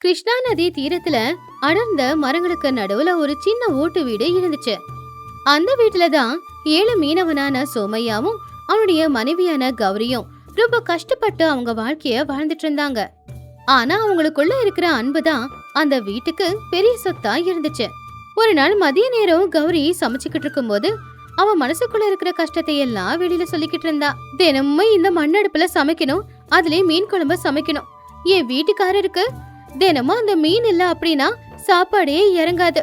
கிருஷ்ணா நதி தீரத்துல அடர்ந்த மரங்களுக்கு நடுவுல ஒரு சின்ன ஓட்டு வீடு இருந்துச்சு. அந்த வீட்டுலதான் ஏழு மீனவனான சோமையாவும் அவனுடைய மனைவியான கௌரியும் ரொம்ப கஷ்டப்பட்டு அவங்க வாழ்க்கைய வாழ்ந்துட்டு இருந்தாங்க. ஆனா அவங்களுக்குள்ள இருக்கிற அன்புதான் அந்த வீட்டுக்கு பெரிய சொத்தா இருந்துச்சு. ஒரு நாள் மதிய நேரம் கௌரி சமைச்சுக்கிட்டு இருக்கும் போது அவன் மனசுக்குள்ள இருக்கிற கஷ்டத்தை எல்லாம் வெளியில சொல்லிக்கிட்டு இருந்தா. தினமும் இந்த மண்ணடுப்புல சமைக்கணும், அதுலயும் மீன் குழம்பு சமைக்கணும். என் வீட்டுக்காரருக்கு தினமும் அந்த மீன் இல்ல அப்படின்னா சாப்பாடே இறங்காது.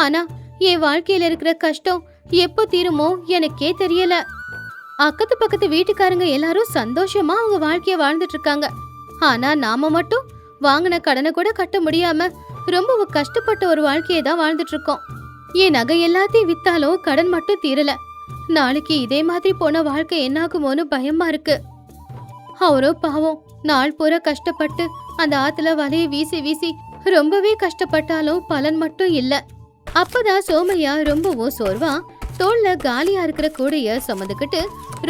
ஆனா என் வாழ்க்கையில இருக்கிற கஷ்டம் எப்போ தீருமோ எனக்கே தெரியல. அக்கத்து பக்கத்து வீட்டுக்காரங்க எல்லாரும் சந்தோஷமா அவங்க வாழ்க்கைய வாழ்ந்துட்டு இருக்காங்க. ஆனா நாம மட்டும் வாங்கின கடனை கூட கட்ட முடியாம ரொம்ப கஷ்டப்பட்ட ஒரு வாழ்க்கையை தான் வாழ்ந்துட்டு இருக்கோம். என் நகை எல்லாத்தையும் வித்தாலும் கடன் மட்டும் தீரல. நாளைக்கு இதே மாதிரி போன வாழ்க்கை என்னாகுமோன்னு பயமா இருக்கு. அவரோ பாவம் நாள் பூரா கஷ்டப்பட்டு அந்த ஆத்துல வலைய வீசி வீசி ரொம்பவே கஷ்டப்பட்டாலும் பலன் மட்டும் இல்ல. அப்பதான் சோமையா ரொம்பவும் சோர்வா தோல்ல காலியா இருக்கிற கூடைய சுமந்துக்கிட்டு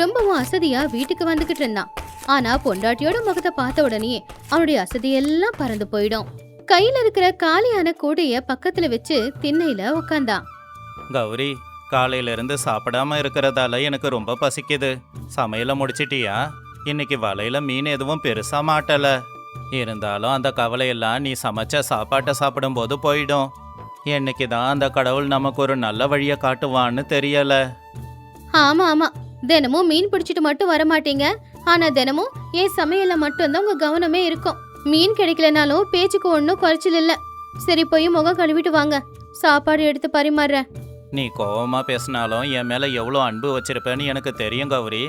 ரொம்பவும் அசதியா வீட்டுக்கு வந்துகிட்டு இருந்தான். ஆனா பொண்டாட்டியோட முகத்தை பார்த்த உடனே அவனுடைய அசதியெல்லாம் பறந்து போயிடும். கையில இருக்கிற காலியான கூடைய பக்கத்துல வச்சு திண்ணையில உட்கார்ந்தான். கௌரி, காலையில இருந்து சாப்பிடாம இருக்கிறதால எனக்கு ரொம்ப பசிக்குது. சமையல முடிச்சிட்டியா? இன்னைக்கு வலையில மீன் எதுவும் பெருசா மாட்டல. இருந்தாலும் அந்த கவலையெல்லாம் நீ சமைச்ச சாப்பாட்டை சாப்பிடும்போது போயிடும். என்னைக்கு தான் அந்த கடவுள் நமக்கு ஒரு நல்ல வழியை காட்டுவான்னு தெரியல. ஆமா ஆமா, தினமும் மீன் பிடிச்சிட்டு மட்டும் வர மாட்டீங்க. ஆனா தினமும் என் சமையல்ல மட்டும்தான் உங்க கவனமே இருக்கும். மீன் கிடைக்கலனாலும் பேச்சுக்கு ஒன்னும் குறைச்சல் இல்ல. சரி, போய் முகம் கழுவிட்டு வாங்க, சாப்பாடு எடுத்து பரிமாறுற. நீ கோவமா பேசினாலும் என் மேல எவ்வளோ அன்பு வச்சிருப்பேன்னு எனக்கு தெரியும் கௌரி.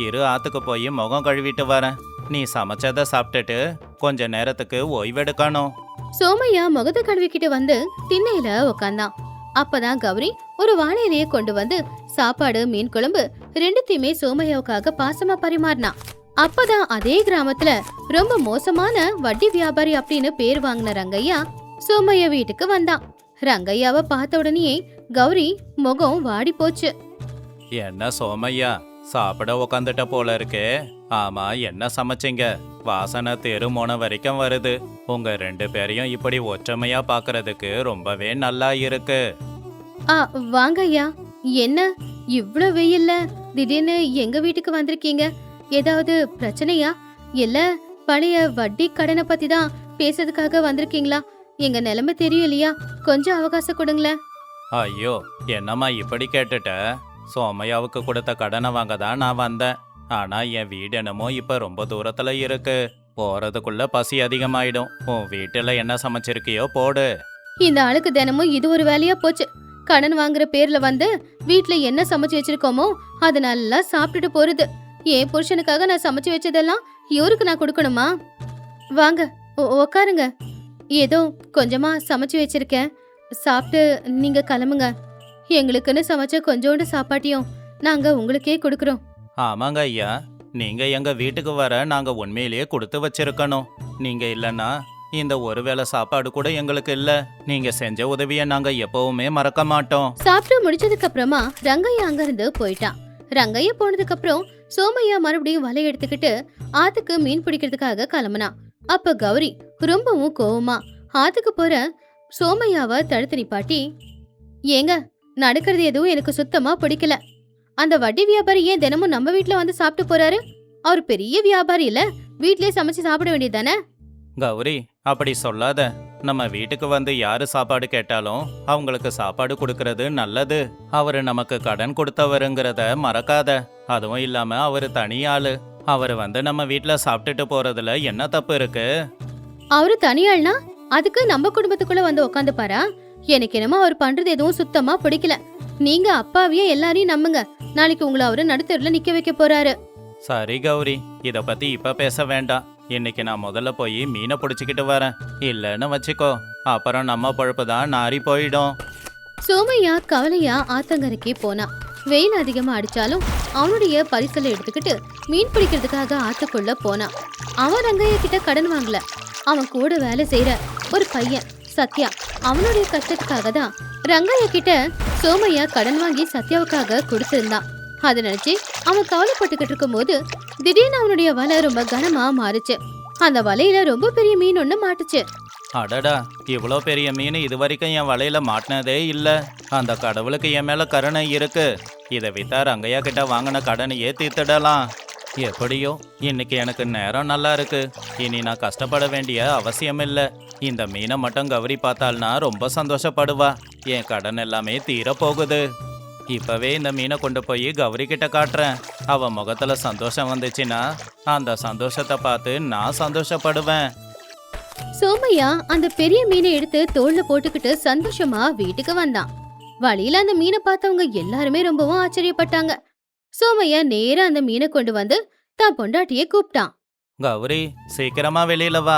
இரு, ஆத்துக்கு போய் முகம் கழுவிட்டு வரேன். நீ சமைச்சதை சாப்பிட்டுட்டு கொஞ்ச நேரத்துக்கு ஓய்வெடுக்கணும். சோமையா முகத்தை கழுவிக்கிட்டு வந்து திண்ணையில உக்காந்தான். அப்பதான் கௌரி ஒரு வாழையிலேயே கொண்டு வந்து சாப்பாடு மீன் குழம்பு ரெண்டுத்தையுமே சோமையாவுக்காக பாசமா பரிமாறினான். அப்பதான் அதே கிராமத்துல ரொம்ப மோசமான வட்டி வியாபாரி அப்படின்னு பேர் வாங்கின ரங்கையா சோமையா வீட்டுக்கு வந்தான். ரங்கையாவை பார்த்த உடனே கௌரி முகம் வாடி போச்சு. என்ன சோமையா, சாப்பிட உக்காந்துட்ட போல இருக்கே. ஆமா, என்ன சமைச்சிங்க? வாசனை தெருமோன வரைக்கும் வருது. உங்க ரெண்டு பேரையும் இப்படி ஒற்றுமையா பாக்குறதுக்கு ரொம்பவே நல்லா இருக்கு. வாங்க ஐயா. என்ன இவ்ளோ வெயில்ல திடீர்னு எங்க வீட்டுக்கு வந்திருக்கீங்க? ஏதாவது பிரச்சனையா? இல்ல பழைய வட்டி கடனை பத்தி தான் பேசுறதுக்காக வந்திருக்கீங்களா? எங்க நிலைமை தெரியும் இல்லையா, கொஞ்சம் அவகாசம் கொடுங்களேன். ஐயோ, என்னம்மா இப்படி கேட்டுட்ட? சோமையாவுக்கு கொடுத்த கடனை வாங்க தான் நான் வந்தேன். ஆனா என் வீடு என்னமோ இப்ப ரொம்ப தூரத்துல இருக்கு. போறதுக்குள்ள பசி அதிகமாயிடும். உன் வீட்டுல என்ன சமைச்சிருக்கியோ போடு. இந்த ஆளுக்கு தினமும் இது ஒரு வேலையா போச்சு. கடன் வாங்குற பேர்ல வந்து வீட்டுல என்ன சமைச்சு வச்சிருக்கோமோ அது நல்லா சாப்பிட்டுட்டு போறது. என் புருஷனுக்காக நான் சமைச்சு வச்சதெல்லாம் இவருக்கு நான் கொடுக்கணுமா? வாங்க உக்காருங்க. ஏதோ கொஞ்சமா சமைச்சு வச்சிருக்கேன், சாப்பிட்டு நீங்க கிளம்புங்க. எங்களுக்குன்னு சமைச்ச கொஞ்சோண்டு சாப்பாட்டியும் நாங்க உங்களுக்கே கொடுக்கறோம். ஆமாங்க ஐயா, நீங்க எங்க வீட்டுக்கு வர நாங்க உண்மையிலேயே கொடுத்து வச்சிருக்கணும். நீங்க இல்லைன்னா இந்த ஒருவேளை சாப்பாடு கூட எங்களுக்கு இல்ல. நீங்க செஞ்ச உதவியை நாங்க எப்பவுமே மறக்க மாட்டோம். சாப்பிட்டு முடிச்சதுக்கு அப்புறமா ரங்கையா அங்க இருந்து போயிட்டான். ரங்கையா போனதுக்கு அப்புறம் சோமையா மறுபடியும் வலை எடுத்துக்கிட்டு ஆத்துக்கு மீன் பிடிக்கிறதுக்காக கிளம்புனான். அப்ப கௌரி ரொம்பவும் கோவமா ஆத்துக்கு போற சோமையாவை தடுத்து நிப்பாட்டி, ஏங்க, நடக்கிறது எதுவும் எனக்கு சுத்தமா பிடிக்கல. அந்த வட்டி வியாபாரி ஏன் தினமும் நம்ம வீட்டுல வந்து சாப்பிட்டு போறாரு? அவர் பெரிய வியாபாரி இல்ல, வீட்லயே சமைச்சு சாப்பிட வேண்டியதானே? கௌரி, அப்படி சொல்லாத. நம்ம வீட்டுக்கு வந்து யாரு சாப்பாடு கேட்டாலும் அவங்களுக்கு சாப்பாடு கொடுக்கறது நல்லது. அவரு நமக்கு கடன் கொடுத்தவருங்கிறத மறக்காத. அதுவும் இல்லாம அவரு தனியாளு. அவரு வந்து நம்ம வீட்டுல சாப்பிட்டுட்டு போறதுல என்ன தப்பு இருக்கு? அவரு தனியாள்னா அதுக்கு நம்ம குடும்பத்துக்குள்ள வந்து உட்காந்து பாரா? எனக்கு என்னமோ அவர் பண்றது எதுவும் சுத்தமா பிடிக்கல. நீங்க அப்பாவியே எல்லாரையும் நம்புங்க, நாளைக்கு உங்களை அவரு நடுத்தெருல நிக்க வைக்க போறாரு. சரி கௌரி, இத பத்தி இப்ப பேச வேண்டாம். இன்னைக்கு நான் முதல்ல போய் மீனை பிடிச்சிக்கிட்டு வரேன். இல்லன்னு வச்சுக்கோ, அப்புறம் நம்ம பொழப்பு தான் நாரி போயிடும். சோமையா கவலையா ஆத்தங்கரைக்கு போனா. வெயில் அதிகமா அடிச்சாலும் அவனுடைய பரிசலை எடுத்துக்கிட்டு மீன் பிடிக்கிறதுக்காக ஆத்துக்குள்ள போனான். அவன் ரங்கையா கிட்ட கடன் வாங்கல. அவன் கூட வேலை செய்யற ஒரு பையன் சத்யா, அவனுடைய கஷ்டத்துக்காக தான் ரங்கையா கிட்ட சோமையா கடன் வாங்கி சத்யாவுக்காக கொடுத்திருந்தான். அதை நினைச்சு அவன் கவலைப்பட்டுக்கிட்டு இருக்கும் போது திடீர்னு அவனுடைய வலை ரொம்ப கனமா மாறுச்சு. அந்த வலையில ரொம்ப பெரிய மீன் ஒண்ணு மாட்டுச்சு. அடடா, இவ்வளோ பெரிய மீன் இது வரைக்கும் என் வலையில மாட்டினதே இல்ல. அந்த கடவுளுக்கு என் மேல கருணை இருக்கு. இதை வித்தா ரங்கையா கிட்ட வாங்கின கடனையே தீர்த்திடலாம். எப்படியோ இன்னைக்கு எனக்கு நேரம் நல்லா இருக்கு. இனி நான் கஷ்டப்பட வேண்டிய அவசியம் இல்லை. இந்த மீனை மட்டும் கௌரி பார்த்தால்னா ரொம்ப சந்தோஷப்படுவா. என் கடன் எல்லாமே தீர போகுது. இப்பவே இந்த மீனை கொண்டு போய் கௌரி கிட்ட காட்டுறேன். அவ முகத்துல சந்தோஷம் வந்துச்சுன்னா அந்த சந்தோஷத்தை பார்த்து நான் சந்தோஷப்படுவேன். சோமையா அந்த பெரிய மீனை எடுத்து தோல்ல போட்டுக்கிட்டு சந்தோஷமா வீட்டுக்கு வந்தான். வழியில அந்த மீனை பார்த்தவங்க எல்லாருமே ரொம்பவும் ஆச்சரியப்பட்டாங்க. சோமையா நேரா அந்த மீனை கொண்டு வந்து தான் பொண்டாட்டியை கூப்பிட்டான். கௌரி, சீக்கிரமா வெளியில வா.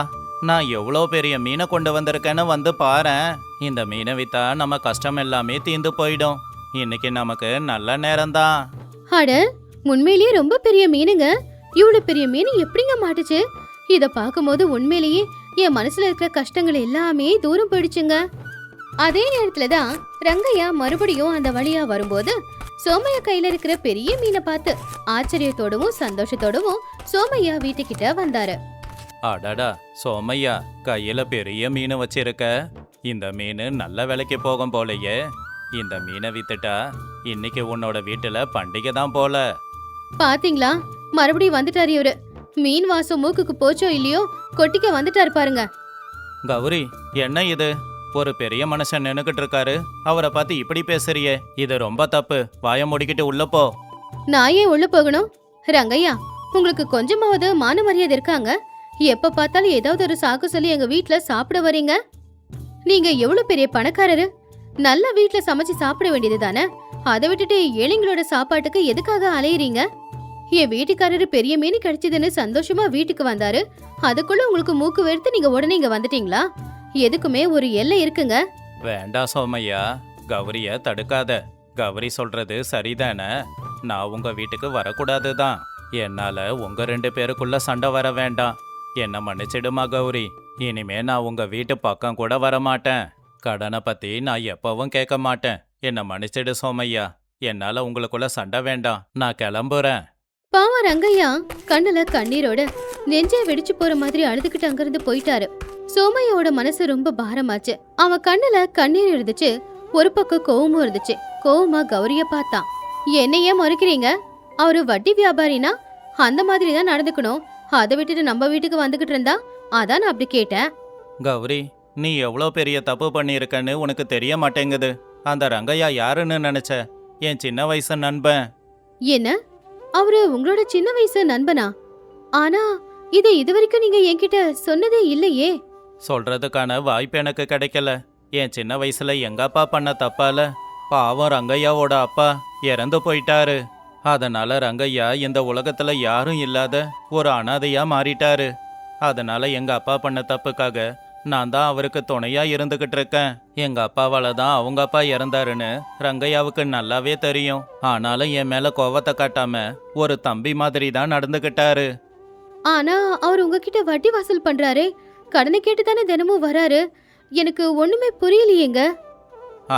நான் எவ்வளோ பெரிய மீனை கொண்டு வந்திருக்கேன்னு வந்து பாரேன். இந்த மீனை வித்தா நம்ம கஷ்டம் எல்லாமே தீந்து போயிடும். இன்னைக்கு நமக்கு நல்ல நேரம்தான். அட, உண்மையிலேயே ரொம்ப பெரிய மீனுங்க. இவ்வளவு பெரிய மீன் எப்படிங்க மாட்டுச்சு? இத பாக்கும்போது உண்மையிலேயே என் மனசுல இருக்கிற கஷ்டங்கள் எல்லாமே தூரம் போயிடுச்சுங்க. அதே நேரத்துலதான் ரங்கையா மறுபடியும் அந்த வழியா வரும்போது சோமையா கையில இருக்கிற பெரிய மீனை பார்த்து ஆச்சரியத்தோடவும் சந்தோஷத்தோடவும் சோமையா வீட்டுக்கிட்ட வந்தாரு. அடடா, சோமையா, கையில பெரிய மீன் வச்சிருக்க. இந்த மீன் நல்ல விலைக்கு போகும் போலயே. இந்த மீனை வித்துட்டா இன்னைக்கு உன்னோட வீட்டுல பண்டிகை தான் போல. பாத்தீங்களா, மறுபடியும் வந்துட்டாரு இவரு. மீன் வாசம் மூக்குக்கு போச்சோ இல்லையோ கொட்டிக்க வந்துட்டாரு பாருங்க. கௌரி, என்ன இது? ஒரு பெரிய மனுஷன் நின்னுக்கிட்டு இருக்காரு, அவரை பார்த்து இப்படி பேசுறியே. இது ரொம்ப தப்பு. வாயை மூடிக்கிட்டு உள்ள போ. நான் ஏன் உள்ள போகணும்? ரங்கையா, உங்களுக்கு கொஞ்சமாவது மான மரியாதை இருக்காங்க? எப்ப பார்த்தாலும் ஏதாவது ஒரு சாக்கு சொல்லி எங்க வீட்ல சாப்பிட வரீங்க. நீங்க எவ்வளவு பெரிய பணக்காரரு. நல்ல வீட்ல சமைச்சு சாப்பிட வேண்டியது தானே. அதை விட்டுட்டு ஏழைங்களோட சாப்பாட்டுக்கு எதுக்காக அலையுறீங்க? என் வீட்டுக்காரரு பெரிய மீன் கிடைச்சதுன்னு சந்தோஷமா வீட்டுக்கு வந்தாரு. அதுக்குள்ள உங்களுக்கு மூக்கு வெறுத்து நீங்க உடனே இங்க வந்துட்டீங்களா? எதுக்குமே ஒரு எல்லை இருக்குங்க. வேண்டாம் சோமையா, கௌரிய தடுக்காத. கௌரி சொல்றது சரிதானே. நான் உங்க வீட்டுக்கு வரக்கூடாதுதான். என்னால உங்க 2 பேருக்குள்ள சண்டை வர வேண்டாம். என்ன மன்னிச்சிடுமா கௌரி. இனிமே நான் உங்க வீட்டு பக்கம் கூட வரமாட்டேன். கடனை பத்தி நான் எப்பவும் கேட்க மாட்டேன். என்ன மன்னிச்சிடு சோமையா. என்னால உங்களுக்குள்ள சண்டை வேண்டாம். நான் கிளம்புறேன். பாவம் ரங்கையா கண்ணுல கண்ணீரோட நெஞ்சே வெடிச்சு போற மாதிரி அழுதுகிட்டு அங்கிருந்து போயிட்டாரு. சோமையாவோட மனசு ரொம்ப பாரமாச்சு. அவன் கண்ணுல கண்ணீர் இருந்துச்சு, ஒரு பக்கம் கோவமும் இருந்துச்சு. கோவமா கௌரிய பார்த்தான். என்னையே மறுக்கிறீங்க? அவரு வட்டி வியாபாரினா அந்த மாதிரி தான் நடந்துக்கணும். அதை விட்டுட்டு நம்ம வீட்டுக்கு வந்துகிட்டு இருந்தா அதான் நான் அப்படி கேட்டேன். கௌரி, நீ எவ்வளோ பெரிய தப்பு பண்ணியிருக்கன்னு உனக்கு தெரிய மாட்டேங்குது. அந்த ரங்கையா யாருன்னு நினைச்ச? என் சின்ன வயசு நண்பன். என்ன? அவரு உங்களோட சின்ன வயசு நண்பனா? ஆனா இதை இதுவரைக்கும் நீங்க என்கிட்ட சொன்னதே இல்லையே. சொல்றதுக்கான வாய்ப்பு எனக்கு கிடைக்கல. என் சின்ன வயசுல எங்க அப்பா பண்ண தப்பால பாவம் ரங்கையாவோட அப்பா இறந்து போயிட்டாரு. அதனால ரங்கையா இந்த உலகத்துல யாரும் இல்லாத ஒரு அனாதையா மாறிட்டாரு. அதனால எங்க அப்பா பண்ண தப்புக்காக நான் தான் அவருக்கு துணையா இருந்துகிட்டு இருக்கேன். எங்க அப்பாவால தான் அவங்க அப்பா இறந்தாருன்னு ரங்கையாவுக்கு நல்லாவே தெரியும். ஆனாலும் என் மேல கோவத்தை காட்டாம ஒரு தம்பி மாதிரி தான் நடந்துகிட்டாரு. ஆனா அவர் உங்ககிட்ட வட்டி வசூல் பண்றாரே, கடனை கேட்டு தானே தினமும் வராரு. எனக்கு ஒண்ணுமே புரியலையேங்க.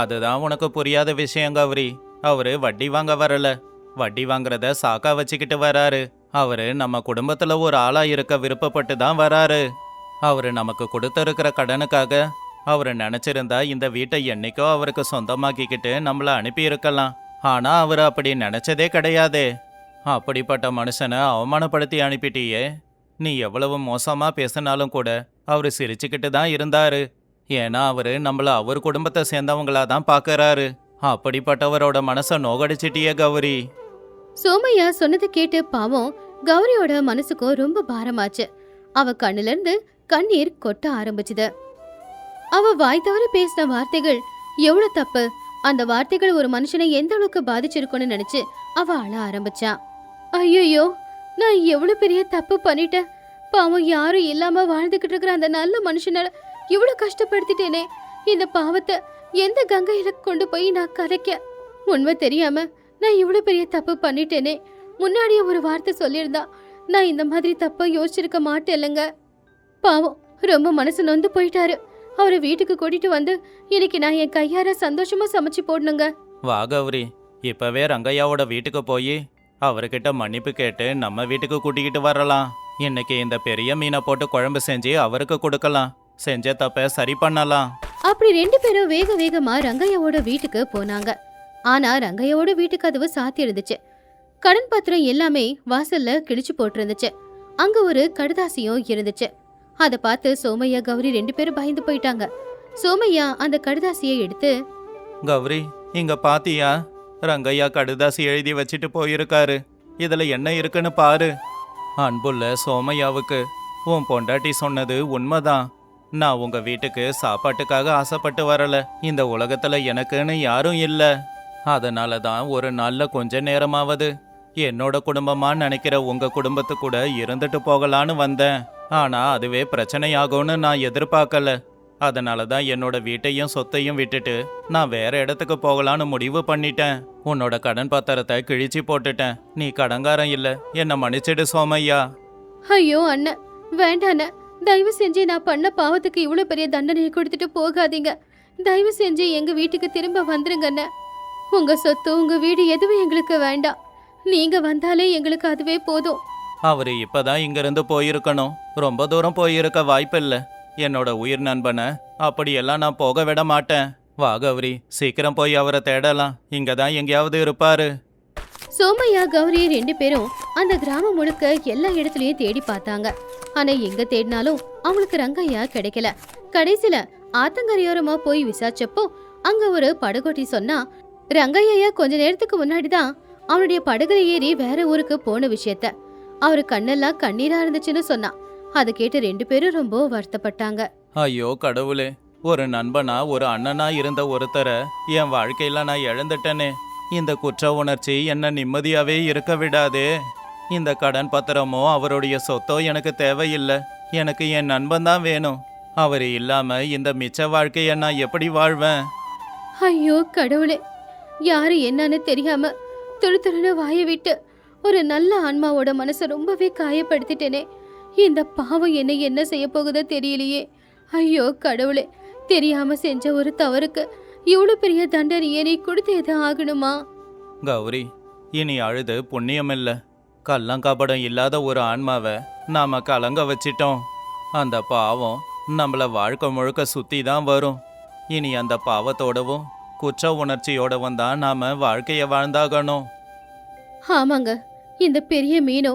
அதுதான் உனக்கு புரியாத விஷயம் கௌரி. அவரு வட்டி வாங்க வரல, வட்டி வாங்குறத சாக்கா வச்சுக்கிட்டு வராரு. அவரு நம்ம குடும்பத்துல ஒரு ஆளா இருக்க விருப்பப்பட்டு தான் வராரு. அவரு நமக்கு கொடுத்திருக்கிற கடனுக்காக அவரு நினைச்சிருந்தா இந்த வீட்டை என்னைக்கோ அவருக்கு சொந்தமாக்கிக்கிட்டு நம்மள அனுப்பி இருக்கலாம். ஆனா அவரு அப்படி நினைச்சதே கிடையாதே. அப்படிப்பட்ட மனுஷனை அவமானப்படுத்தி அனுப்பிட்டியே. நீ எவ்வளவு மோசமா பேசினாலும் கூட அவரு சிரிச்சுக்கிட்டு தான் இருந்தாரு. ஏன்னா அவரு நம்மள அவர் குடும்பத்தை சேர்ந்தவங்களா தான் பாக்குறாரு. அப்படிப்பட்டவரோட மனசை நோகடிச்சிட்டியே கௌரி. சோமையா சொன்னதை கேட்டு பாவம் கௌரியோட மனசுக்கும் ரொம்ப பாரமாச்சு. அவ கண்ணுல இருந்து கண்ணீர் கொட்ட ஆரம்பிச்சுது. அவ வாய் தவறி பேசின வார்த்தைகள் எவ்வளவு தப்பு. அந்த வார்த்தைகள் ஒரு மனுஷனை எந்த அளவுக்கு பாதிச்சிருக்கும்னு நினைச்சு அவ அழ ஆரம்பிச்சா. ஐயோ, நான் எவ்வளவு பெரிய தப்பு பண்ணிட்டேன். பாவம் யாரும் இல்லாம வாழ்ந்துகிட்டு இருக்கிற அந்த நல்ல மனுஷனை இவ்வளவு கஷ்டப்படுத்திட்டேனே. இந்த பாவத்தை எந்த கங்கையில கொண்டு போய் நான் கரைக்க? உண்மை தெரியாம நான் இவ்வளவு பெரிய தப்பு பண்ணிட்டேனே. முன்னாடியே ஒரு வார்த்தை சொல்லியிருந்தா நான் இந்த மாதிரி தப்ப யோசிச்சிருக்க மாட்டேன்லங்க. பாவம் ரொம்ப மனசு நொந்து போயிட்டாரு. அவரை வீட்டுக்கு கூட்டிட்டு வந்து இன்னைக்கு நான் என் கையார சந்தோஷமா சமைச்சு போடணுங்க. வா கௌரி, இப்பவே ரங்கையாவோட வீட்டுக்கு போய் அவர்கிட்ட மன்னிப்பு கேட்டு நம்ம வீட்டுக்கு கூட்டிக்கிட்டு வரலாம். இன்னைக்கு இந்த பெரிய மீனை போட்டு குழம்பு செஞ்சு அவருக்கு கொடுக்கலாம். செஞ்ச தப்ப சரி பண்ணலாம். அப்படி ரெண்டு பேரும் வேக வேகமா ரங்கையாவோட வீட்டுக்கு போனாங்க. ஆனா ரங்கையாவோட வீட்டு கதவு சாத்தி இருந்துச்சு. கடன் பத்திரம் எல்லாமே வாசல்ல கிழிச்சு போட்டிருந்துச்சு. அங்க ஒரு கடுதாசியும் இருந்துச்சு. அத பார்த்து சோமையா கௌரி ரெண்டு பேரும் பயந்து போயிட்டாங்க. சோமையா அந்த கடுதாசியை எடுத்து, கௌரி, இங்க பாத்தியா? ரங்கையா கடுதாசி எழுதி வச்சுட்டு போயிருக்காரு. இதுல என்ன இருக்குன்னு பாரு. அன்புள்ள சோமையாவுக்கு, உன் பொண்டாட்டி சொன்னது உண்மைதான். நான் உங்க வீட்டுக்கு சாப்பாட்டுக்காக ஆசைப்பட்டு வரல. இந்த உலகத்துல எனக்குன்னு யாரும் இல்ல. அதனால தான் ஒரு நாள்ல கொஞ்ச நேரமாவது என்னோட குடும்பமா நினைக்கிற உங்க குடும்பத்து கூட இருந்துட்டு போகலான்னு வந்தேன். ஆனா அதுவே பிரச்சனையாகும்னு நான் எதிர்பார்க்கல. அதனால தான் என்னோட வீட்டையும் சொத்தையும் விட்டுட்டு நான் வேற இடத்துக்கு போகலான்னு முடிவு பண்ணிட்டேன். உன்னோட கடன் பத்திரத்தை கிழிச்சு போட்டுட்டேன். நீ கடங்காரன் இல்ல, என்னை மன்னிச்சிடு சோமையா. ஐயோ அண்ணன், வேண்டாண்ண, தயவு செஞ்சு நான் பண்ண பாவத்துக்கு இவ்வளவு பெரிய தண்டனையை கொடுத்துட்டு போகாதீங்க. தயவு செஞ்சு எங்க வீட்டுக்கு திரும்ப வந்துருங்க அண்ணன். உங்க சொத்து உங்க வீடு எதுவும் எங்களுக்கு வேண்டாம். நீங்க வந்தாலே எங்களுக்கு அதுவே போதும். அவரு இப்பதான் இங்கிருந்து போயிருக்கணும். ரொம்ப தூரம் போயிருக்க வாய்ப்பில்லை. என்னோட உயிர் நண்பனை அப்படியெல்லாம் நான் போக விட மாட்டேன். வா கௌரி, சீக்கிரம் போய் அவரை தேடலாம். இங்கதான் எங்கேயாவது இருப்பாரு. சோமையா கௌரி ரெண்டு பேரும் அந்த கிராமம் முழுக்க எல்லா இடத்துலயும் தேடி பார்த்தாங்க. ஆனா எங்க தேடினாலும் அவங்களுக்கு ரங்கையா கிடைக்கல. கடைசியில ஆத்தங்கரையோரமா போய் விசாரிச்சப்போ அங்க ஒரு படகோட்டி சொன்னா, ரங்கையா கொஞ்ச நேரத்துக்கு முன்னாடிதான் அவனுடைய படகுல ஏறி வேற ஊருக்கு போன விஷயத்த, அவரு கண்ணெல்லாம் கண்ணீரா இருந்துச்சுன்னு சொன்னா. அதை கேட்டு ரெண்டு பேரும் ரொம்ப வருத்தப்பட்டாங்க. ஐயோ கடவுளே, ஒரு நண்பனா ஒரு அண்ணனா இருந்த ஒருத்தரை என் வாழ்க்கையில நான் இழந்துட்டேனே. இந்த குற்ற உணர்ச்சி என்ன நிம்மதியாவே இருக்க விடாதே. இந்த கடன் பத்திரமோ அவருடைய சொத்தோ எனக்கு தேவையில்லை. எனக்கு என் நண்பன் தான் வேணும். அவர் இல்லாம இந்த மிச்ச வாழ்க்கைய நான் எப்படி வாழ்வேன்? ஐயோ கடவுளே, யாரு என்னன்னு தெரியாம துரு துருன்னு வாய விட்டு ஒரு நல்ல ஆன்மாவோட மனசை ரொம்பவே காயப்படுத்திட்டேனே. இந்த பாவம் என்ன செய்ய போகுதோ தெரியலையே. ஐயோ கடவுளே, தெரியாம செஞ்ச ஒரு தவறுக்கு இவ்வளவு பெரிய தண்டனையை நீ கொடுத்தே ஆகணுமா? கௌரி, இனி அழுது புண்ணியமில்ல. கள்ளங்கபடம் இல்லாத ஒரு ஆன்மாவை நாம கலங்க வச்சிட்டோம். அந்த பாவம் நம்மள வாழ்க்கை முழுக்க சுத்தி தான் வரும். இனி அந்த பாவத்தோடவும் குற்ற உணர்ச்சியோடவும் தான் நாம வாழ்க்கைய வாழ்ந்தாகணும். ஆமாங்க, இந்த பெரிய மீனோ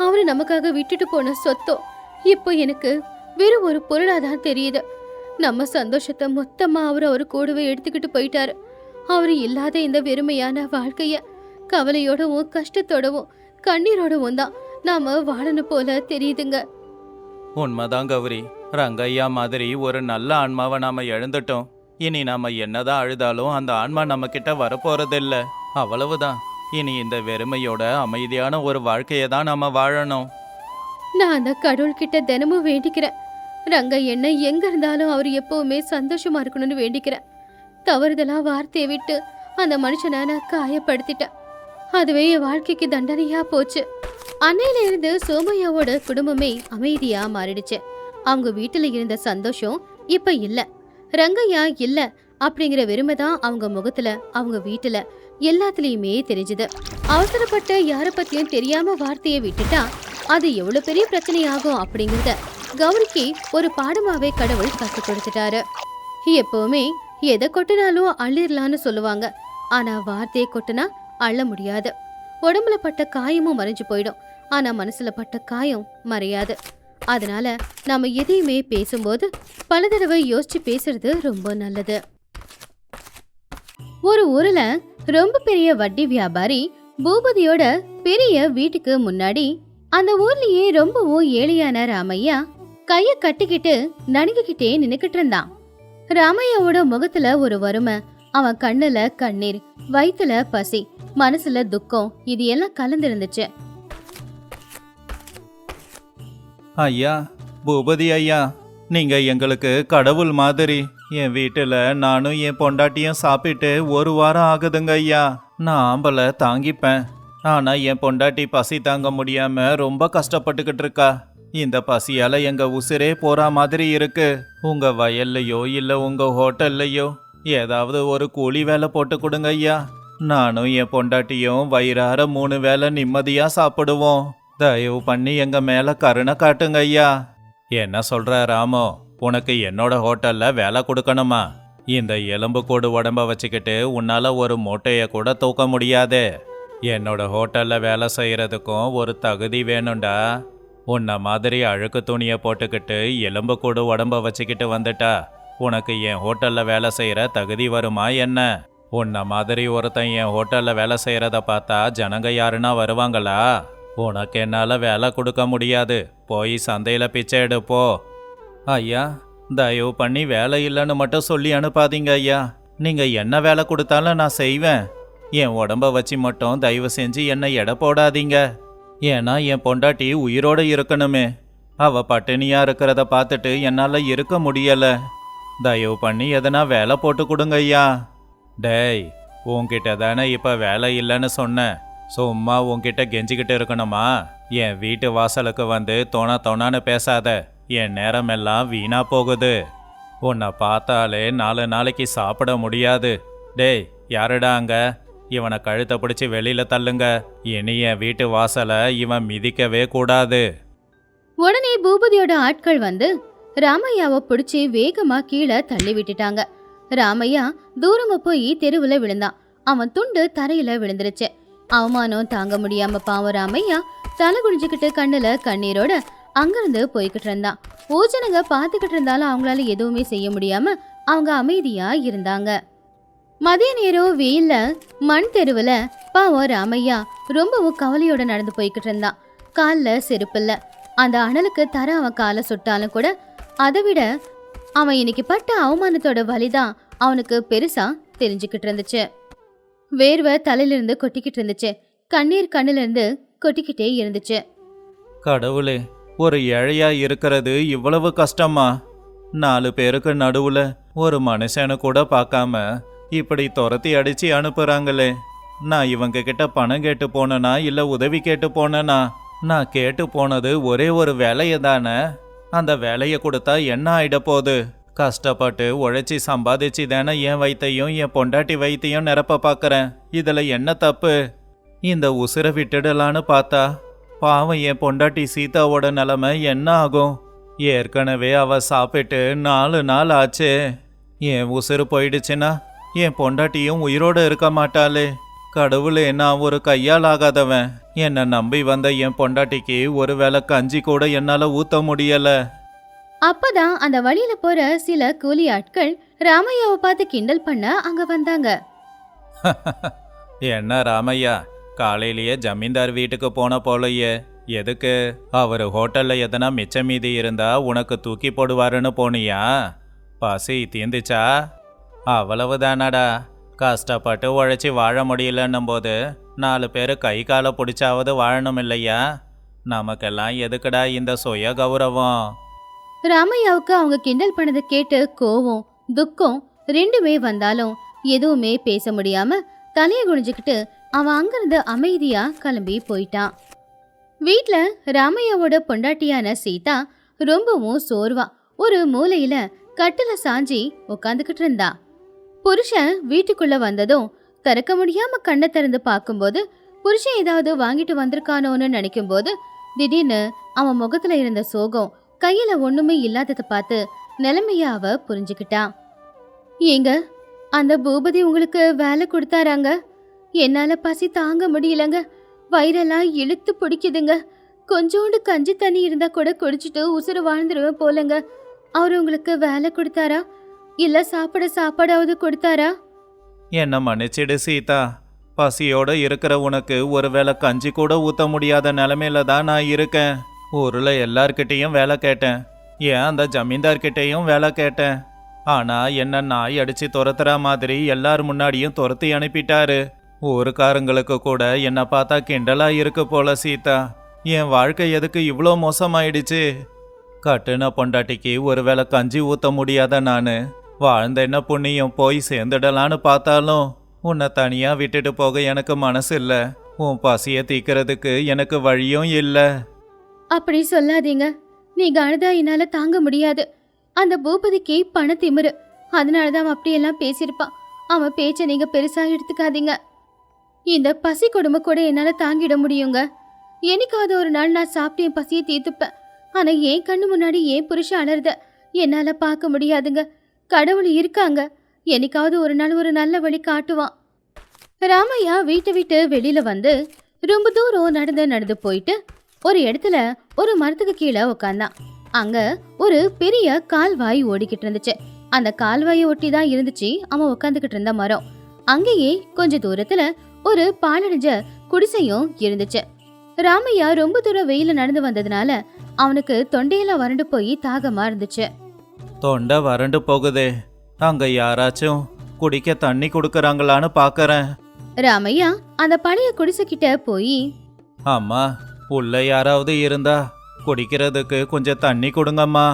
அவரு நமக்காக விட்டுட்டு போன சொத்தோ இப்போ எனக்கு வெறும் ஒரு பொருளாதான் தெரியுது. நம்ம சந்தோஷத்தை மொத்தமா அவரு கூடவே எடுத்துக்கிட்டு போயிட்டாரு. அவரு இல்லாத இந்த வெறுமையான வாழ்க்கைய கவலையோடவும் கஷ்டத்தோடவும் கண்ணீரோடவும் தான் நாம வாழணும் போல தெரியுதுங்க. உண்மைதான் கௌரி, ரங்கையா மாதிரி ஒரு நல்ல ஆன்மாவை நாம இழந்துட்டோம். இனி நாம என்னதான் அழுதாலும் அந்த ஆன்மா நம்ம கிட்ட வரப்போறதில்ல. அவ்வளவுதான். இனி இந்த வெறுமையோட அமைதியான ஒரு வாழ்க்கையை தான் நாம வாழணும். நான் அந்த கடவுள்கிட்ட தினமும் வேண்டிக்கிறேன். ரங்க என்ன எங்க இருந்தாலும் அவர் எப்பவுமே சந்தோஷமா இருக்கணும்னு வேண்டிக்கிறேன். தவறுதலா வார்த்தையை விட்டு அந்த மனுஷனை நான் காயப்படுத்திட்டேன். அதுவே என் வாழ்க்கைக்கு தண்டனையா போச்சு. அன்னையில இருந்து சோமையாவோட குடும்பமே அமைதியா மாறிடுச்சு. அவங்க வீட்டுல இருந்த சந்தோஷம் இப்ப இல்ல. ரங்கையா இல்ல அப்படிங்கிற வெறுமைதான் அவங்க முகத்துல, அவங்க வீட்டுல எல்லாத்துலயுமே தெரிஞ்சுது. அவசரப்பட்ட யார பத்தியும் தெரியாம வார்த்தையை விட்டுட்டா அது எவ்வளவு பெரிய பிரச்சனையாகும் அப்படிங்கறத கௌரிக்கு ஒரு பாடமாவே கடவுள் கற்றுக் கொடுத்துட்டாரு. எப்பவுமே எதை கொட்டினாலும் அள்ளிடலான்னு சொல்லுவாங்க. ஆனா வார்த்தையை கொட்டினா அள்ள முடியாது. உடம்புல பட்ட காயமும் மறைஞ்சு போயிடும். ஆனா மனசுல பட்ட காயம் மறையாது. அதனால நாம எதையுமே பேசும்போது பல தடவை யோசிச்சு பேசுறது ரொம்ப நல்லது. ஒரு ஊர்ல ரொம்ப பெரிய வட்டி வியாபாரி பூபதியோட பெரிய வீட்டுக்கு முன்னாடி அந்த ஊர்லயே ரொம்பவும் ஏழையான ராமையா கைய கட்டிக்கிட்டு நடுங்கிக்கிட்டே நின்னுக்கிட்டு இருந்தான். ராமையாவோட முகத்துல ஒரு வறுமை, அவன் கண்ணுல கண்ணீர், வயித்துல பசி, மனசுல துக்கம், இது எல்லாம் கலந்துருந்துச்சு. ஐயா, பூபதி ஐயா, நீங்க எங்களுக்கு கடவுள் மாதிரி. என் வீட்டுல நானும் என் பொண்டாட்டியும் சாப்பிட்டு ஒரு வாரம் ஆகுதுங்க ஐயா. நான் ஆம்பளை தாங்கிப்பேன். ஆனா என் பொண்டாட்டி பசி தாங்க முடியாம ரொம்ப கஷ்டப்பட்டுக்கிட்டு இருக்கா. இந்த பசியால எங்க உசிரே போற மாதிரி இருக்கு. உங்க வயல்லையோ இல்ல உங்க ஹோட்டல்லையோ ஏதாவது ஒரு கூலி வேலை போட்டு கொடுங்க ஐயா. நானும் என் பொண்டாட்டியும் வயிறார 3 வேளை நிம்மதியா சாப்பிடுவோம். தயவு பண்ணி எங்க மேல கருணை காட்டுங்க ஐயா. என்ன சொல்ற ராமோ? உனக்கு என்னோட ஹோட்டல்ல வேலை கொடுக்கணுமா? இந்த எலும்புக்கூடு உடம்ப வச்சுக்கிட்டு உன்னால ஒரு மூட்டையை கூட தூக்க முடியாது. என்னோட ஹோட்டல்ல வேலை செய்யறதுக்கும் ஒரு தகுதி வேணும்டா. உன்னை மாதிரி அழுக்கு துணியை போட்டுக்கிட்டு எலும்புக்கூடு உடம்ப வச்சுக்கிட்டு வந்துட்டா உனக்கு என் ஹோட்டல்ல வேலை செய்யற தகுதி வருமா என்ன? உன்னை மாதிரி ஒருத்தன் என் ஹோட்டல்ல வேலை செய்யறத பார்த்தா ஜனங்க யாருன்னா வருவாங்களா? உனக்கு என்னால வேலை கொடுக்க முடியாது. போய் சந்தையில பிச்சை எடுப்போ. ஐயா, தயவு பண்ணி வேலை இல்லைன்னு மட்டும் சொல்லி அனுப்பாதீங்க ஐயா. நீங்க என்ன வேலை கொடுத்தாலும் நான் செய்வேன். என் உடம்ப வச்சு மட்டும் தயவு செஞ்சு என்னை எடை போடாதீங்க. ஏன்னா என் பொண்டாட்டி உயிரோட இருக்கணுமே. அவ பட்டினியா இருக்கிறத பார்த்துட்டு என்னால இருக்க முடியல. தயவு பண்ணி எதனா வேலை போட்டு கொடுங்க ஐயா. டேய், உன்கிட்ட தானே இப்ப வேலை இல்லைன்னு சொன்னேன். சும்மா உன்கிட்ட கெஞ்சிக்கிட்டு இருக்கணுமா? என் வீட்டு வாசலுக்கு வந்து தோணான்னு பேசாத. என் நேரமெல்லாம் வீணா போகுது. உன்னை பார்த்தாலே 4 நாளைக்கு சாப்பிட முடியாது. டேய், யாருடா அங்க? இவனை கழுத்தை பிடிச்சி வெளியில தள்ளுங்க. இனி என் வீட்டு வாசலை இவன் மிதிக்கவே கூடாது. உடனே பூபதியோட ஆட்கள் வந்து ராமையாவை பிடிச்சி வேகமா கீழே தள்ளி விட்டுட்டாங்க. ராமையா தூரமா போய் தெருவுல விழுந்தான். அவன் துண்டு தரையில விழுந்துருச்சு. அவமானம் தாங்க முடியாம பாவம் ராமையா தலை குடிஞ்சுக்கிட்டு கண்ணுல கண்ணீரோட அங்கிருந்து போய்கிட்டு இருந்தான். ஊஜனங்க பாத்துக்கிட்டு இருந்தாலும் அவங்களால எதுவுமே செய்ய முடியாம அவங்க அமைதியா இருந்தாங்க. மதிய நேரம் வெயில்ல மண் தெருவுல பாவம் ராமையா ரொம்பவும் கவலையோட நடந்து போய்கிட்டு இருந்தான். கால்ல செருப்பில்ல. அந்த அனலுக்கு தர அவன் காலை சுட்டாலும் கூட அதை விட அவன் இன்னைக்கு பட்ட அவமானத்தோட வலிதான் அவனுக்கு பெருசா தெரிஞ்சுக்கிட்டு இருந்துச்சு. வேர்வை தலையிலிருந்து கொட்டிக்கிட்டு இருந்துச்சு. கண்ணீர் கண்ணுல இருந்து கொட்டிக்கிட்டே இருந்துச்சு. கடவுளே, ஒரு ஏழையா இருக்கிறது இவ்வளவு கஷ்டமா? 4 பேருக்கு நடுவுல ஒரு மனுஷனு கூட பார்க்காம இப்படி துரத்தி அடிச்சு அனுப்புறாங்களே. நான் இவங்க கிட்ட பணம் கேட்டு போனனா இல்ல உதவி கேட்டு போனனா? நான் கேட்டு போனது ஒரே ஒரு வேலையை தானே. அந்த வேலையை கொடுத்தா என்ன ஆயிட போகுது? கஷ்டப்பட்டு உழைச்சி சம்பாதிச்சு தானே என் வயித்தையும் என் பொண்டாட்டி வயித்தையும் நிரப்ப பார்க்கறேன். இதுல என்ன தப்பு? இந்த உசுரை விட்டுடலான்னு பார்த்தா பாவம் என் பொண்டாட்டி சீதாவோட நிலைமை என்ன ஆகும்? ஏற்கனவே அவ சாப்பிட்டு 4 நாள் ஆச்சு. என் உசுறு போயிடுச்சுன்னா என் பொண்டாட்டியும் உயிரோட இருக்க மாட்டாளே. கடவுளே, நான் ஒரு கையால் ஆகாதவன். என்னை நம்பி வந்த என் பொண்டாட்டிக்கு ஒரு வேளை கஞ்சி கூட என்னால ஊத்த முடியல. அப்பதான் அந்த வழியில போற சில கூலி ஆட்கள் ராமையாவை பார்த்து கிண்டல் பண்ண அங்க வந்தாங்க. என்ன ராமையா, காலையிலேயே ஜமீன்தார் வீட்டுக்கு போன போலயே. எதுக்கு? அவர் ஹோட்டல்ல எதனா மிச்ச மீதி இருந்தா உனக்கு தூக்கி போடுவாருன்னு போனியா? பசி தீந்துச்சா? அவ்வளவுதானடா. கஷ்டப்பட்டு உழைச்சி வாழ முடியலன்னும் போது 4 பேர் கை காலை பிடிச்சாவது வாழணும் இல்லையா? நமக்கெல்லாம் எதுக்குடா இந்த சுய கௌரவம்? ராமையாவுக்கு அவங்க கிண்டல் பண்ணதை கேட்டு கோவம் துக்கம் ரெண்டுமே வந்தாலும் எதுவுமே பேச முடியாம தலைய குனிஞ்சுக்கிட்டு அவன் அங்கிருந்து அமைதியா கிளம்பி போயிட்டான். வீட்ல ராமையாவோட பொண்டாட்டியான சீதா ரொம்பவும் சோர்வா ஒரு மூலையில கட்டுல சாஞ்சி உட்காந்துக்கிட்டு இருந்தா. புருஷன் வீட்டுக்குள்ள வந்ததும் திறக்க முடியாம கண்ணை திறந்து பார்க்கும்போது புருஷன் ஏதாவது வாங்கிட்டு வந்திருக்கானோன்னு நினைக்கும் போது திடீர்னு அவன் முகத்துல இருந்த சோகம் கையில ஒண்ணுமே இல்லாததை பார்த்து நிலைமைய அவ புரிஞ்சுக்கிட்டான். ஏங்க, அந்த பூபதி உங்களுக்கு வேலை கொடுத்தாராங்க? என்னால பசி தாங்க முடியலங்க. வயிறெல்லாம் இழுத்து பிடிக்குதுங்க. கொஞ்சோண்டு கஞ்சி தண்ணி இருந்தா கூட குடிச்சிட்டு உசுறு வாழ்ந்துருவேன் போலங்க. அவரு உங்களுக்கு வேலை கொடுத்தாரா இல்ல சாப்பாடாவது கொடுத்தாரா? என்ன மன்னிச்சிடு சீதா. பசியோட இருக்கிற உனக்கு ஒருவேளை கஞ்சி கூட ஊத்த முடியாத நிலைமையில தான் நான் இருக்கேன். ஊர்ல எல்லார்கிட்டையும் வேலை கேட்டேன். ஏன் அந்த ஜமீன்தார்கிட்டையும் வேலை கேட்டேன். ஆனா என்ன நாய் அடிச்சு துரத்துற மாதிரி எல்லார் முன்னாடியும் துரத்தி அனுப்பிட்டாரு. ஊருக்காரங்களுக்கு கூட என்ன பார்த்தா கிண்டலா இருக்கு போல சீதா. என் வாழ்க்கை எதுக்கு இவ்வளோ மோசமாயிடுச்சு? கட்டுன பொண்டாட்டிக்கு ஒருவேளை கஞ்சி ஊத்த முடியாத நானு வாழ்ந்த என்ன புண்ணியம் போய் சேர்ந்துடலான்னு பார்த்தாலும் உன்னை தனியா விட்டுட்டு போக எனக்கு மனசு இல்ல. உன் பசிய தீக்கிறதுக்கு எனக்கு வழியும் இல்ல. அப்படி சொல்லாதீங்க. நீங்க அழுதா என்னால தாங்க முடியாது. அந்த பூபதிக்கு பண திமிரு. அதனாலதான் அவன் அப்படியெல்லாம் பேசியிருப்பான். அவன் பேச்ச நீங்க பெருசா எடுத்துக்காதீங்க. இந்த பசி கொடுமை கூட என்னால தாங்கிட முடியுங்க. என்னைக்காவது ஒரு நாள் நான் சாப்பிட்டு என் பசியை தீர்த்துப்பேன். ஆனா என் கண்ணு முன்னாடி ஏன் புருஷன் அலறுத என்னால பார்க்க முடியாதுங்க. கடவுள் இருக்காங்க. என்னைக்காவது ஒரு நாள் ஒரு நல்ல வழி காட்டுவான். ராமையா வீட்டை விட்டு வெளியில வந்து ரொம்ப தூரம் நடந்து போயிட்டு ஒரு இடத்துல ஒரு மரத்துக்கு கீழே உட்காந்தான். அங்க ஒரு பெரிய கால்வாய் ஓடிக்கிட்டு இருந்துச்சு. அந்த கால்வாயை ஒட்டி தான் இருந்துச்சு அவன் உட்காந்துக்கிட்டு இருந்த மரம். அங்கேயே கொஞ்ச தூரத்துல ஒரு பாலடைஞ்ச குடிசையும் இருந்துச்சு. ராமையா ரொம்ப தூரம் வெயில நடந்து வந்ததுனால அவனுக்கு தொண்டையில வறண்டு போய் தாகமா இருந்துச்சு. தொண்டை வறண்டு போகுதே, அங்க யாராச்சும் குடிக்க தண்ணி கொடுக்கறாங்களான்னு பாக்கறேன். ராமையா அந்த பழைய குடிசை கிட்ட போய், அம்மா, உள்ள யாராவது இருந்தா குடிக்கிறதுக்கு கொஞ்சம் தண்ணி கொடுங்கம்மா.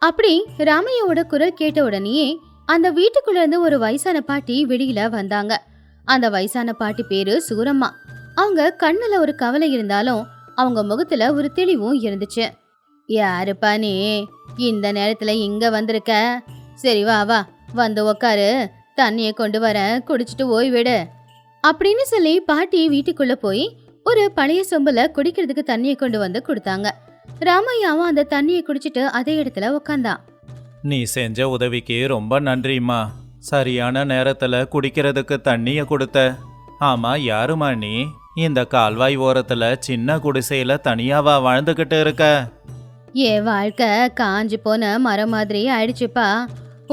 அப்படி ராமையாவோட குரல் கேட்ட உடனேயே அந்த வீட்டுக்குள்ள இருந்து ஒரு வயசான பாட்டி வெளியில வந்தாங்க. அந்த வயசான பாட்டி பேரு சூரம்மா. அவங்க கண்ணுல ஒரு கவலை இருந்தாலும் அவங்க முகத்துல ஒரு தெளிவும் இருந்துச்சு. யாருப்பா நீ இந்த நேரத்துல இங்க வந்திருக்க? சரி வா வா, வந்து உக்காரு, தண்ணிய கொண்டு வர, குடிச்சிட்டு ஓய்விடு அப்படின்னு சொல்லி பாட்டி வீட்டுக்குள்ள போய் ஒரு பழைய சொம்புல குடிக்கிறதுக்கு தண்ணியை கொண்டு வந்து கொடுத்தாங்க. ராமையாவும் அந்த தண்ணியை குடிச்சிட்டு அதே இடத்துல உக்காந்தான். நீ செஞ்ச உதவிக்கு ரொம்ப நன்றிம்மா. சரியான நேரத்துல குடிக்கிறதுக்கு தண்ணிய கொடுத்த. ஆமா, யாருமா நீ? இந்த கால்வாய் ஓரத்துல சின்ன குடிசையில தனியாவா வாழ்ந்துகிட்டு இருக்க? என் வாழ்க்கை காஞ்சு போன மரம் மாதிரி ஆயிடுச்சுப்பா.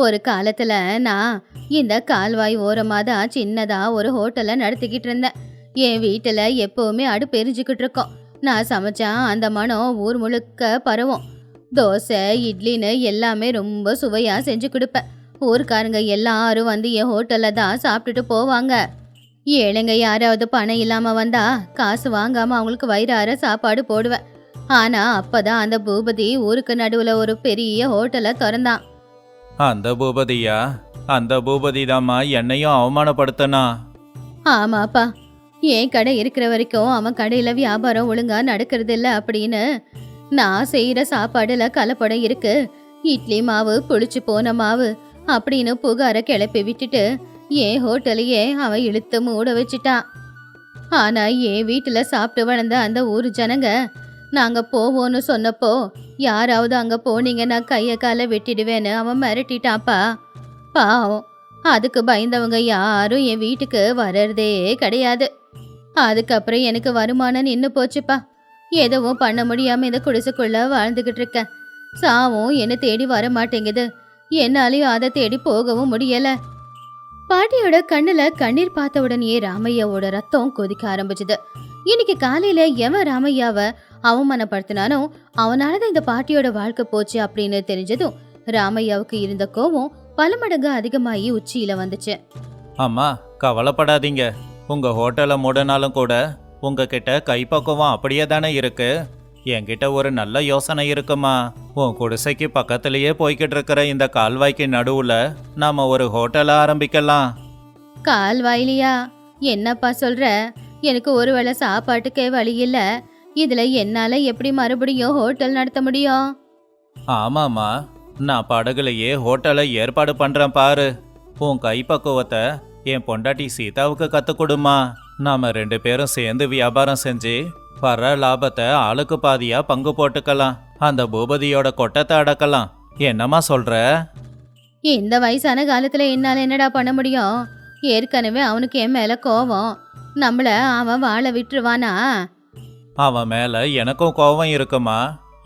ஒரு காலத்துல நான் இந்த கால்வாய் ஓரமா தான் சின்னதா ஒரு ஹோட்டலை நடத்திக்கிட்டு இருந்தேன். என் வீட்டுல எப்பவுமே அடுப்பு எரிஞ்சுக்கிட்டு இருக்கோம். நான் சமைச்சா அந்த மனம் ஊர் முழுக்க பரவும். தோசை இட்லின்னு எல்லாமே ரொம்ப சுவையா செஞ்சு கொடுப்பேன். ஊர்க்காரங்க எல்லாரும் வந்து என் ஹோட்டல்ல தான் சாப்பிட்டுட்டு போவாங்க. ஏழைங்க யாராவது பணம் இல்லாம வந்தா காசு வாங்காம அவங்களுக்கு வயிறார சாப்பாடு போடுவேன். ஆனா அப்பதான் அந்த பூபதி ஊருக்கு நடுவுல ஒரு பெரிய ஹோட்டலை திறந்தான். அந்த பூபதியா? அந்த பூபதி தாம்மா என்னையும் அவமானப்படுத்தனா? ஆமாப்பா, என் கடை இருக்கிற வரைக்கும் அவன் கடையில வியாபாரம் ஒழுங்கா நடக்கிறது இல்ல அப்படின்னு நான் செய்யற சாப்பாடுல கலப்படம் இருக்கு, இட்லி மாவு புளிச்சு போன மாவு அப்படின்னு புகார கிளப்பி விட்டுட்டு என் ஹோட்டலையே அவன் இழுத்து மூட வச்சுட்டான். ஆனா என் வீட்டுல சாப்பிட்டு வளர்ந்த அந்த ஊர் ஜனங்க நாங்க போவோன்னு சொன்னப்போ, யாராவது அங்க போனீங்கன்னா கைய கால வெட்டிடுவேன்னு அவன் மிரட்டிட்டான்ப்பா. பாவம், அதுக்கு பயந்தவங்க யாரும் என் வீட்டுக்கு வர்றதே கிடையாது. அதுக்கப்புறம் எனக்கு வருமானம் நின்னு போச்சுப்பா. எதுவும் பண்ண முடியாம இந்த குடிசைக்குள்ள வாழ்ந்துகிட்டு இருக்கேன். சாவும் என்ன தேடி வர மாட்டேங்குது. என்னாலையும் அதை தேடி போகவும் முடியல. பாட்டியோட கண்ணுல கண்ணீர் பார்த்த உடனே ராமையாவோட ரத்தம் கொதிக்க ஆரம்பிச்சுது. இன்னைக்கு காலையில எவன் ராமையாவ அவமானப்படுத்தினானோ அவனாலதான் இந்த பாட்டியோட வாழ்க்கை போச்சு அப்படின்னு தெரிஞ்சதும் ராமையாவுக்கு இருந்த கோவம் பல மடங்கு அதிகமாகி உச்சியில வந்துச்சு. அம்மா, கவலைப்படாதீங்க. உங்க ஹோட்டலை மூடனாலும் கூட உங்ககிட்ட கைப்பக்குவம் அப்படியே தானே இருக்கு. என்கிட்ட ஒரு நல்ல யோசனை இருக்குமா. உன் குடிசைக்கு பக்கத்திலேயே போய்கிட்டு இருக்கிற இந்த கால்வாய்க்கு நடுவுல நாம ஒரு ஹோட்டலை ஆரம்பிக்கலாம். கால்வாயிலியா? என்னப்பா சொல்ற? எனக்கு ஒருவேளை சாப்பாட்டுக்கே வழி இல்ல. இதுல என்னால எப்படி மறுபடியும் ஹோட்டல் நடத்த முடியும்? ஆமாம்மா, நான் படகுலையே ஹோட்டலை ஏற்பாடு பண்றேன் பாரு. உன் கைப்பக்குவத்தை என் பொண்டாட்டி சீதாவுக்கு கத்துக்கொடுமா. நாம 2 பேரும் சேர்ந்து வியாபாரம் செஞ்சு வர லாபத்தை ஆளுக்கு பாதியா பங்கு போட்டுக்கலாம். அந்த பூபதியோட கொட்டத்தை அடக்கலாம். என்னம்மா சொல்ற? இந்த வயசான காலத்துல என்னால என்னடா பண்ண முடியும்? ஏற்கனவே அவனுக்கு என் மேல கோவம். நம்மள அவன் வாழ விட்டுருவானா? அவன் மேல எனக்கும் கோபம் இருக்குமா.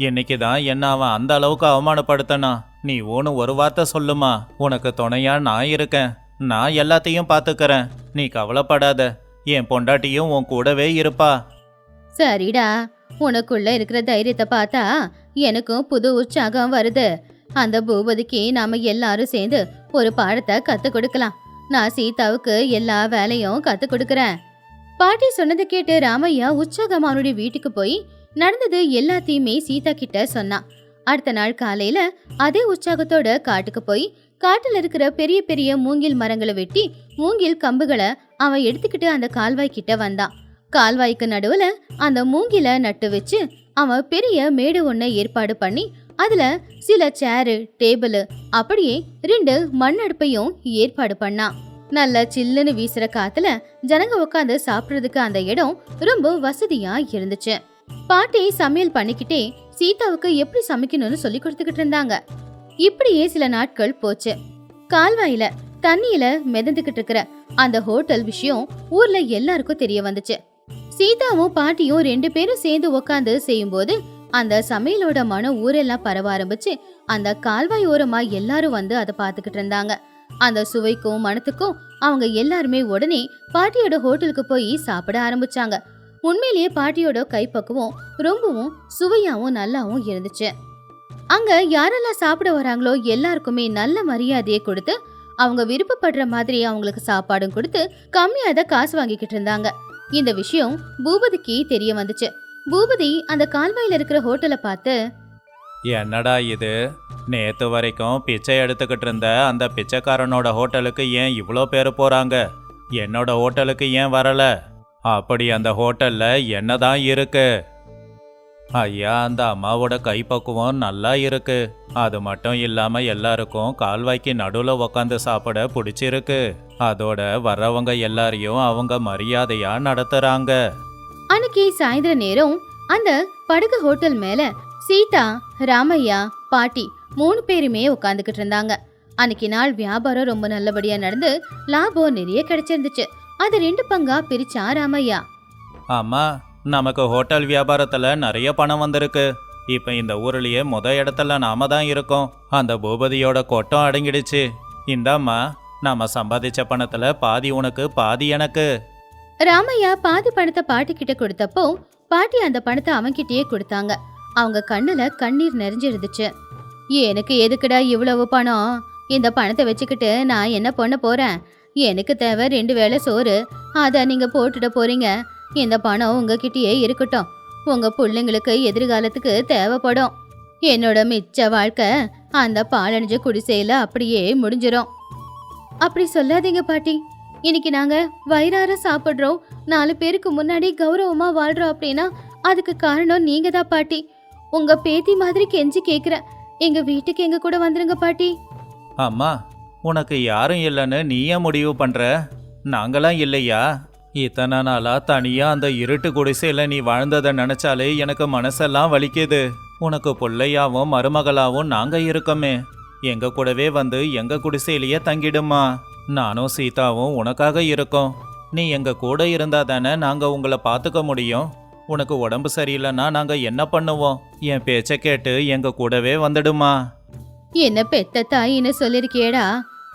இன்னைக்கு தான் என்ன அவன் அந்த அளவுக்கு அவமானப்படுத்தனா. நீ ஒரு வார்த்தை சொல்லுமா. உனக்கு துணையா நான் இருக்கேன். நான் எல்லாத்தையும் பாத்துக்கறேன். நீ கவலைப்படாத. என் பொண்டாட்டியும் உன் கூடவே இருப்பா. சரிடா, உனக்குள்ள இருக்கிற தைரியத்தை பார்த்தா எனக்கும் புது உற்சாகம் வருது. அந்த பூபதிக்கு நாம எல்லாரும் சேர்ந்து ஒரு பாடத்தை கத்து கொடுக்கலாம். நான் சீதாவுக்கு எல்லா வேலையும் கத்து கொடுக்கறேன். பாட்டி சொன்னதை கேட்டு ராமையா உற்சாகமா அவனுடைய வீட்டுக்கு போய் நடந்தது எல்லாத்தையுமே சீதா கிட்ட சொன்னான். அடுத்த நாள் காலையில அதே உற்சாகத்தோட காட்டுக்கு போய் காட்டுல இருக்கிற பெரிய பெரிய மூங்கில் மரங்களை வெட்டி மூங்கில் கம்புகளை அவன் எடுத்துக்கிட்டு அந்த கால்வாய் கிட்ட வந்தான். கால்வாய்க்கு நடுவுல அந்த மூங்கில நட்டு வச்சு அவன் பெரிய மேடு ஒன்ன ஏற்பாடு பண்ணி அதுல சில சேரு டேபிள் அப்படியே 2 மண் அடுப்பையும் ஏற்பாடு பண்ணான். நல்ல சில்லுன்னு வீசுற காத்துல ஜனங்க உட்காந்து சாப்பிடுறதுக்கு அந்த இடம் ரொம்ப வசதியா இருந்துச்சு. பாட்டி சமையல் பண்ணிக்கிட்டே சீதாவுக்கு எப்படி சமைக்கணும்னு சொல்லி கொடுத்துக்கிட்டு இருந்தாங்க. இப்படியே சில நாட்கள் போச்சு. கால்வாயில தண்ணியில மிதந்துகிட்டு இருக்கிற அந்த ஹோட்டல் விஷயம் ஊர்ல எல்லாருக்கும் தெரிய வந்துச்சு. சீதாவும் பாட்டியும் 2 பேரும் சேர்ந்து உக்காந்து செய்யும்போது அந்த சமையலோட மனம் ஊரெல்லாம் பரவ ஆரம்பிச்சு அந்த கால்வாய் ஓரமா எல்லாரும் வந்து அதை பார்த்துக்கிட்டு இருந்தாங்க. அந்த சுவைக்கும் மனத்துக்கும் அவங்க எல்லாருமே உடனே பாட்டியோட ஹோட்டலுக்கு போய் சாப்பிட ஆரம்பிச்சாங்க. உண்மையிலேயே பாட்டியோட கைப்பக்குவம் ரொம்பவும் சுவையாவும் நல்லாவும் இருந்துச்சு. அங்க யாரெல்லாம் சாப்பிட வராங்களோ எல்லாருக்குமே நல்ல மரியாதையை கொடுத்து அவங்க விருப்பப்படுற மாதிரி அவங்களுக்கு சாப்பாடும் கொடுத்து கம்மியாத காசு வாங்கிக்கிட்டு இருந்தாங்க. இந்த விஷயம் பூபதிக்கு தெரிய வந்துச்சு. பூபதி அந்த கால்வாயில இருக்கிற ஹோட்டலை பார்த்து, என்னடா இது, நேத்து வரைக்கும் பிச்சை எடுத்துக்கிட்டு இருந்த அந்த பிச்சைக்காரனோட ஹோட்டலுக்கு ஏன் இவ்வளோ பேர் போறாங்க, என்னோட ஹோட்டலுக்கு ஏன் வரல? அப்படி அந்த ஹோட்டல்ல என்னதான் இருக்கு? ஐயா, அந்த அம்மாவோட கைப்பக்குவம் நல்லா இருக்கு. அது மட்டும் இல்லாம எல்லாருக்கும் கால்வாய்க்கு நடுவுல உக்காந்து சாப்பிட பிடிச்சிருக்கு. அதோட வர்றவங்க எல்லாரையும் அவங்க மரியாதையா நடத்துறாங்க. அன்னைக்கு சாயந்தர நேரம் அந்த படகு ஹோட்டல் மேல சீதா, ராமையா, பாட்டி 3 பேருமே உட்காந்துக்கிட்டு இருந்தாங்க. அன்னைக்கு நாள் வியாபாரம் ரொம்ப நல்லபடியா நடந்து லாபம் நிறைய கிடைச்சிருந்துச்சு. அது 2 பங்கா பிரிச்சா ராமையா. ஆமா, நமக்கு ஹோட்டல் வியாபாரத்துல நிறைய பணம் வந்திருக்கு. இப்ப இந்த ஊர்லயே இடத்துல நாம தான் இருக்கோம். அந்த பூபதியோட கொட்டம் அடங்கிடுச்சு. இந்தாம்மா, நாம சம்பாதிச்ச பணத்துல பாதி உனக்கு பாதி எனக்கு. ராமையா பாதி பணத்தை பாட்டி கிட்ட கொடுத்தப்போ பாட்டி அந்த பணத்தை அவன்கிட்டயே கொடுத்தாங்க. அவங்க கண்ணுல கண்ணீர் நிறைஞ்சிருந்துச்சு. எனக்கு எதுக்குடா இவ்வளவு பணம்? இந்த பணத்தை வச்சுக்கிட்டு நான் என்ன பண்ண போறேன்? எனக்கு தேவை 2 வேளை சோறு. அத நீங்க போட்டுட போறீங்க. இந்த பணம் உங்ககிட்டயே இருக்கட்டும். உங்க பிள்ளைங்களுக்கு எதிர்காலத்துக்கு தேவைப்படும். என்னோட மிச்ச வாழ்க்கை அந்த பாலணிஞ்ச குடிசையில அப்படியே முடிஞ்சிரும். அப்படி சொல்லாதீங்க பாட்டி. இன்னைக்கு நாங்க வயிறார சாப்பிடுறோம், 4 பேருக்கு முன்னாடி கௌரவமா வாழ்றோம் அப்படின்னா அதுக்கு காரணம் நீங்க தான் பாட்டி. உங்க பேத்தி மாதிரி கெஞ்சி கேக்குறேன், எங்க வீட்டுக்கு எங்க கூட வந்துருங்க பாட்டி. அம்மா, உனக்கு யாரும் இல்லைன்னு நீயே முடிவு பண்ற? நாங்களாம் இல்லையா? இத்தனை நாளா தனியா அந்த இருட்டு குடிசையில நீ வாழ்ந்ததை நினைச்சாலே எனக்கு மனசெல்லாம் வலிக்குது. உனக்கு பிள்ளையாவும் மருமகளாவும் நாங்க இருக்கோமே. எங்க கூடவே வந்து எங்க குடிசையிலேயே தங்கிடுமா. நானும் சீதாவும் உனக்காக இருக்கோம். நீ எங்க கூட இருந்தா தானே நாங்க உங்களை பார்த்துக்க முடியும். உனக்கு உடம்பு சரியில்லைன்னா நாங்க என்ன பண்ணுவோம்? என் பேச்சை கேட்டு எங்க கூடவே வந்துடுமா. என்ன பெத்த தாயின்னு சொல்லிருக்கியேடா.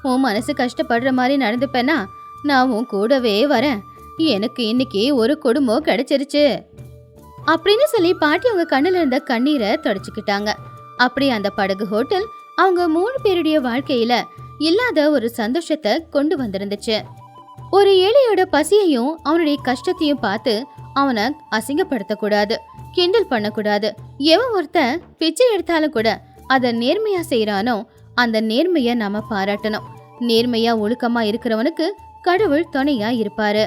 உன் மனசு கஷ்டப்படுற மாதிரி நடந்துப்பேனா நான் உன் கூடவே வரேன். எனக்கு இன்னைக்கு ஒரு குடும்பம் கிடைச்சிருச்சு அப்படின்னு சொல்லி பாட்டி அவங்க கண்ணுல இருந்த கண்ணீரை தொடச்சுக்கிட்டாங்க. அப்படி அந்த படகு ஹோட்டல் அவங்க 3 பேருடைய வாழ்க்கையில இல்லாத ஒரு சந்தோஷத்தை கொண்டு வந்திருந்துச்சு. ஒரு ஏழையோட பசியையும் அவனுடைய கஷ்டத்தையும் பார்த்து அவனை அசிங்கப்படுத்த கூடாது, கிண்டல் பண்ணக்கூடாது. எவன் ஒருத்தன் பிச்சை எடுத்தாலும் கூட அத நேர்மையா செய்யறானோ அந்த நேர்மைய நாம பாராட்டணும். நேர்மையா ஒழுக்கமா இருக்கிறவனுக்கு கடவுள் துணையா இருப்பாரு.